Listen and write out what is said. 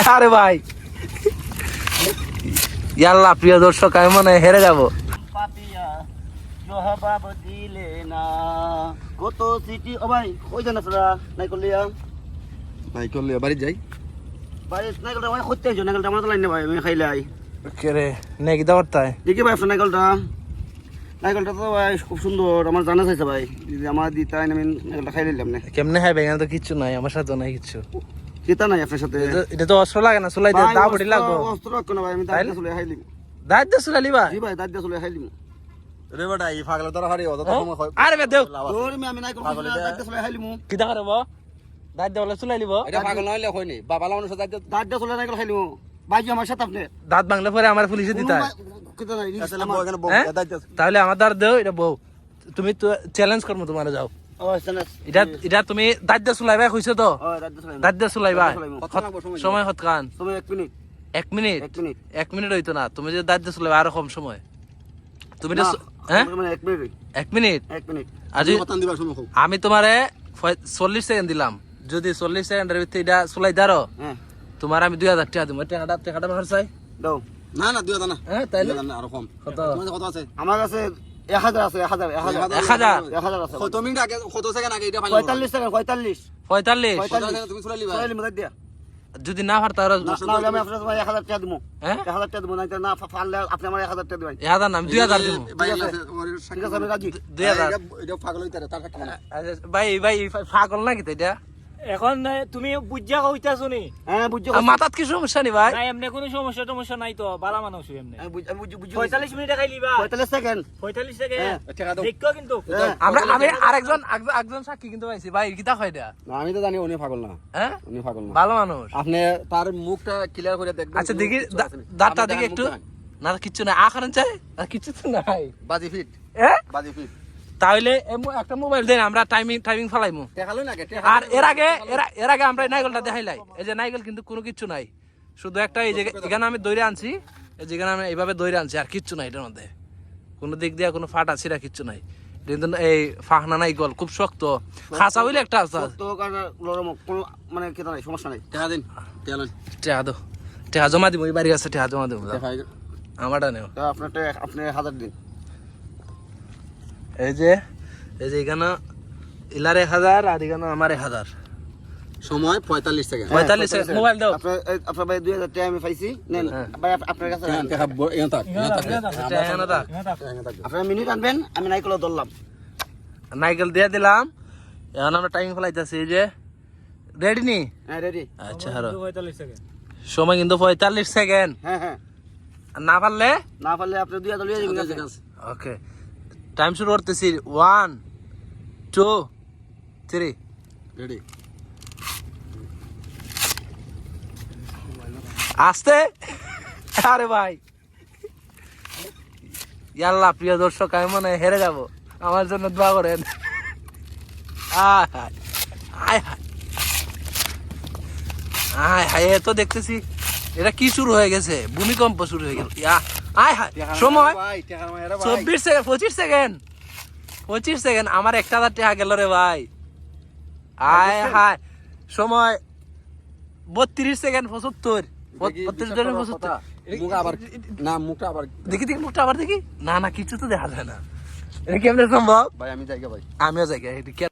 আরে ভাই ইয়াল্লা প্রিয় দর্শক আমি মনে হয় হেরে যাবো। পাপিয়া জবাব দিলে না কত সিটি ও ভাই কই জানা তোরা নাই করলিয়া ভাই করলে বাড়ি যাই ভাই নাইকলটা ভাই কইতে আইছো নাইকলটা আমার তো লাইন ভাই আমি খাইলাই কে রে নেকি দাওয়ারতায় দেখি ভাই নাইকলটা নাইকলটা তো ভাই খুব সুন্দর আমার জানা চাইছে ভাই যদি আমার দিতে আমি নাইকলটা খাই নিলাম না কেমনে হয় বেগান তো কিচ্ছু নাই আমার সাথে নাই কিচ্ছু। কিতা নাই আপনার সাথে এটা তো অস্ত্র লাগে না চুলাই দিয়ে দা বডি লাগবো। অস্ত্র রাখো না ভাই আমি দাঁত চলে খাইলিম দাঁত দিয়ে চুলালি ভাই। জি ভাই দাঁত চলে খাইলিম রে বেটা এই পাগলা তোরা হারি অত সময় হয় আরে বে দেও তোর আমি নাইকল দাঁত চলে খাইলিম কি দা করব দাঁত দিয়ে বলে চুলাই লিব। এটা পাগল নইলে হয়নি বাবা লাউন সাথে দাঁত চলে নাইকল খাইলিম ভাই আমার সাথে আপনি দাঁত ভাঙলে পরে আমার পুলিশে দিতে হয়। কিতা নাই আসলে বউ এখানে বউ হ্যাঁ? দাইতে তাহলে আমার দাঁত দেও এটা বউ তুমি তো চ্যালেঞ্জ করবো তোমার যাও ও সানাস এটা এটা তুমি দাঁত দিয়ে চুলাইবা কইছো তো ও দাঁত চলে দাঁত দিয়ে চুলাইবা কত লাগবে সময় সময় হত কান তুমি 1 মিনিট 1 মিনিট 1 মিনিট 1 মিনিট হইতো না তুমি যে দাঁত দিয়ে চুলাইবা আরো কম সময় তুমি না, হ্যাঁ মানে 1 মিনিট 1 মিনিট 1 মিনিট আজি কত দিবার সময় হোক আমি তোমারে 40 সেকেন্ড দিলাম যদি 40 সেকেন্ডের ভিতরে এটা চুলাই দারো হ্যাঁ তোমার আমি 2000 টাকা দিব টাকাটা বাহার চাই দাও না না দিও না হ্যাঁ তাইলে দিও না আরো কম কত তোমার কত আছে আমার কাছে 1000 আছে 1000 1000 আছে কত মিনিট আগে কত সেকেন্ড আগে এটা 45 সেকেন্ড 45 45 তুমি চলে লিবা তাহলে মত দিয়া যদি না পার তাহলে না হলে আমি আপনার 1000 টাকা দিমু হ্যাঁ 1000 টাকা দিমু না না পারলে আপনি আমার 1000 টাকা দিবেন ইয়াদা নাম 2000 দিব ভাই ঠিক আছে আমি রাজি 2000 এটা পাগল হইতারে তার কি মানে আচ্ছা, ভাই পাগল নাকি তো এটা এখন তুমি বুঝা কইতাছো নি হ্যাঁ বুঝছো মাথাত কি সমস্যা নি ভাই না এমনি কোনো সমস্যা নাই তো বালা মানুষ এমনি আমি বুঝছো 45 মিনিটে খাইলিবা 45 সেকেন্ড 45 সেকেন্ড হ্যাঁ। টাকা দাও দেখো কিন্তু আমি আরেকজন সাক্ষী কিন্তু পাইছি ভাই কিতা হয় এটা না আমি তো জানি উনি পাগল না হ্যাঁ উনি পাগল না ভালো মানুষ আপনি তার মুখটা ক্লিয়ার করে দেখবেন আচ্ছা দেখি দাঁতটা দেখি একটু না কিচ্ছু নাই আখান চাই আর কিচ্ছু তো নাই বাজি ফিট হ্যাঁ বাজি ফিট তাহলে একটা মোবাইল দেন আমরা টাইমিং ফেলাইমু টাকা লই না কে আর এর আগে আমরা নাইগলটা দেখাইলাই এই যে নাইগল কিন্তু কোনো কিচ্ছু নাই শুধু একটা এই যে এখানে আমি দইরে আনছি এই যেখানে আমি এইভাবে দইরে আনছি আর কিচ্ছু নাই এটার মধ্যে কোনো দিক দিয়ে কোনো ফাটা ছিঁড়া কিচ্ছু নাই কিন্তু এই ফাহনা নাই গল খুব শক্ত খাঁচা হইলে একটা আছে তো লরম কোন মানে কি নাই সমস্যা নাই টাকা দিন টাকা লই টেহা দো টেহা জমা দিব এই বাড়ি আছে টেহা জমা দিব টাকা আমারটা নেও তো আপনারটা আপনি 1000 দিন এই যে এখানে ইলার 1000 আর এখানে আমার 1000 সময় 45 সেকেন্ড 45 সেকেন্ড মোবাইল দাও আপনার ভাই 2000 টাকা আমি পাইছি নেন ভাই আপনার কাছে টাকা এন থাক টেহা না দাও আপনার মিনিট আনবেন আমি নাইকল ধরলাম নাইকেল দিয়ে দিলাম এখন আমরা টাইম ফেলাইতেছি এই যে রেডি নি হ্যাঁ রেডি আচ্ছা হারো 45 সেকেন্ড সময় কিন্তু 45 সেকেন্ড হ্যাঁ হ্যাঁ না পারলে না পারলে আপনি 2000 লিয়ে যাবেন ওকে টাইম শুরু করতেছি 1 2 3 রেডি আস্তে আরে ভাই ইয়াল্লা প্রিয় দর্শক আমি মনে হয় হেরে যাব আমার জন্য দোয়া করেন আয় হায় আয় হায় আয় হায় এ তো দেখতেছি এটা কি শুরু হয়ে গেছে ভূমিকম্প শুরু হয়ে গেল আয় হায় সময় ভাই টাকা মায়েরা 24 সেকেন্ড 25 সেকেন্ড আমার 1000 টাকা গেল রে ভাই আয় হায় সময় 32 সেকেন্ড 75 32 সেকেন্ড 75 মুখ আবার না মুখটা আবার দেখি মুখটা আবার দেখি না কিছু তো দেখা যায় না এটা কেমনে সম্ভব ভাই আমি যাই ভাই আমিও যাই